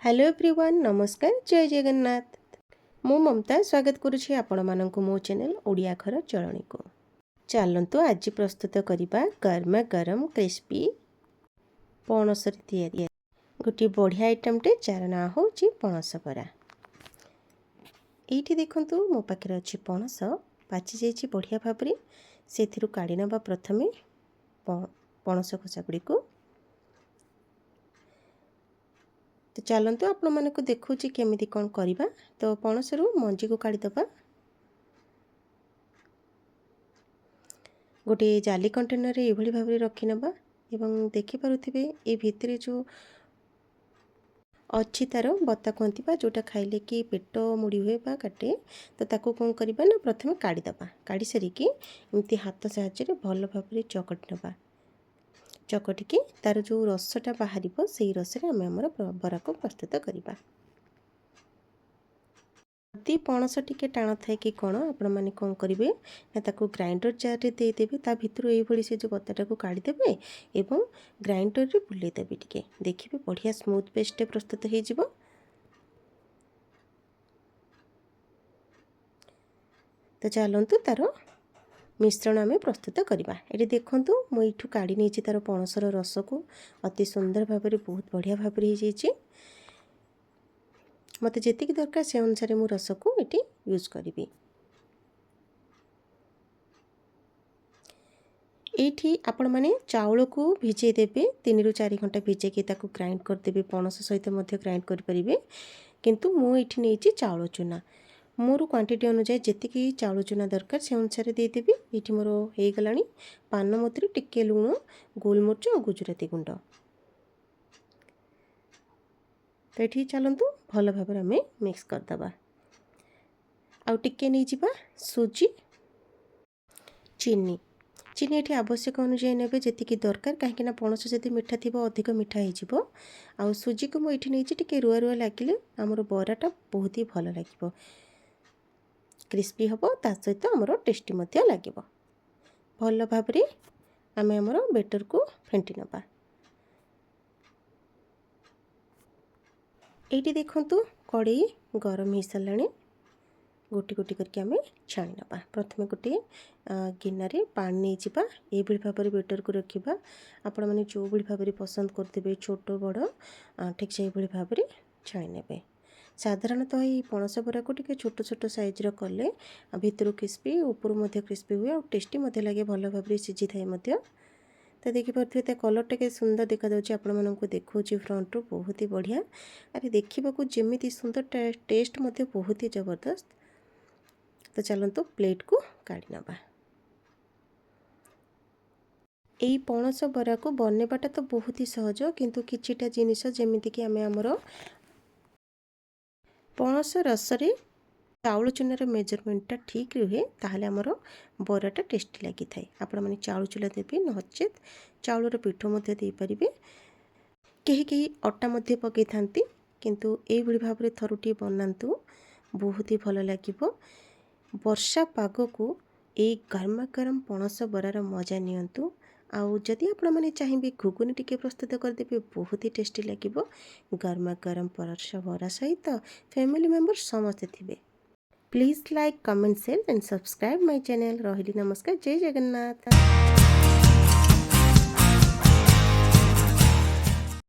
Hello everyone नमस्कार जय जगन्नाथ। मु ममता स्वागत करुछि आपण माननकु मो चैनल ओडिया घर चलणी को। चलंतु आज प्रस्तुत करिबा गरमा गरम क्रिस्पी पणस तैयारी गोटे बढ़िया आइटम टे जार ना होची पणस बरा। एठी देखंतु मो पाखरे अछि पणस पाचि जाइछि बढ़िया भाबरे। सेथिरु काढी नबा प्रथमे पणस खसा गुडी को। तो चलतु आपण मानक देखुची केमिति कौन करिबा। तो पणसरू मंजी को काढ़ी दबा। गोटे जाली कंटेनर रे एभली भाबरे रखि नबा एवं देखि पारुथिबे ए भितरे जो अच्छी तार बता कहती जोटा खाइले कि पेट मुड़ी हुए बा काटे तो ताको कौन करिबा ना प्रथमे काढ़ी दबा। काढ़ी सारिकी एमती हाथ साहाय्य भल भाबरे चकटी नबा। चकटिकी तार जो रसटा बाहर से रस आम आमर बरा को प्रस्तुत करवा। यदि पणस टिके टाण थाए कि कौन आपण मैंने कौन करेंगे ना ताको ग्राइंडर जार रे देदेवे। ता भितर ये से जो बत्ताटा को काढ़ीदेवे एवं ग्राइंडर रे बुलेदेवे टिके देखिए बढ़िया स्मूथ पेस्ट प्रस्तुत हो जिवो। तो चलतु तार मिश्रण आम प्रस्तुत करवा। ये देखु मुझे काढ़ी नहीं तार पणसर रस को अति सुंदर भाव में बहुत बढ़िया भाव हो मत जी दरकार से अनुसार मु रस को ये यूज करी। ये आपण मैंने चाउल को भिजे देवे 3 ରୁ 4 घंटा भिजेकी ग्राइंड करदेवे। पणस सहित ग्राइंड करें किंतु मुझे नहीं चाउल चूना मोर क्वांटिटी अनुसार जी चाउल चूना दरकार से अनुसार देदेवी। ये मोर हो गला पानमधुरी टिके लुण गोलमरिच और गुजराती गुंड। तो ये चलतु भल भाव आम मिक्स करदे। आउ टिके नहीं जावा सुजी चीनी चीनी ये आवश्यक अनुजाई ने जी दरकार कहीं पणस जब मीठा थी अधिक मीठा हो। आउ सुजी को मुझे नहीं टे रुआ रुआ लगे आमर बराटा बहुत ही भल लगे क्रिस्पी हम ता सहित आमर टेस्टी लगे भल भाव आम आमर बेटर को फेंटी नबा। ये देखु कड़े गरम हो सारे गोटी गोटी करके आम छाणी नबा। प्रथमे गोटे गिनार पानी नहीं जावा ये भाव में बेटर को रखा। आपण मैंने जो भी भाव में पसंद करते छोट बड़ ठीक से भाव में छाणी ने। साधारणतः ये पणस बरा को टिके छोट छोट साइज्र कले भितर क्रिस्पी ऊपर क्रिस्पी हुए और टेस्टी लगे भल भाव में सीझी थाए। तो देखिपे कलर टे सुंदर देखा आपण मानक देखा फ्रंट रू बहुत ही बढ़िया। अरे देखा जमी सुंदर टेस्ट बहुत ही जबरदस्त। तो चलतु प्लेट को काढ़ी नबा। यही पणस बरा को बनवाटा तो बहुत ही सहज किंतु किछिटा जिनिस जमीती कि आम आमर पणस रस रे चाउल चूनार मेजरमेंटा ठीक रुहे ताहले आमर बराटा टेस्टी लगी थाए। आपण मैंने चाउल चूला देवे नचेत चाउलर पीठ दे पारे। कहीं कहीं अटा पकई था किंतु ये भाव में थरुटी बनातु बहुत ही भल लगे। वर्षा पाग को ये गरमा गरम पणस बरार मजा नियंतु। आउ जदि आपण मैंने चाहिए घुगुनी टिके प्रस्तुत करदेवे बहुत ही टेस्टी लगे। गरमा गरम पणस बरा सहित फैमिली मेंबर समस्ते थे। Please like comment share and subscribe my channel. रही नमस्कार जय जगन्नाथ।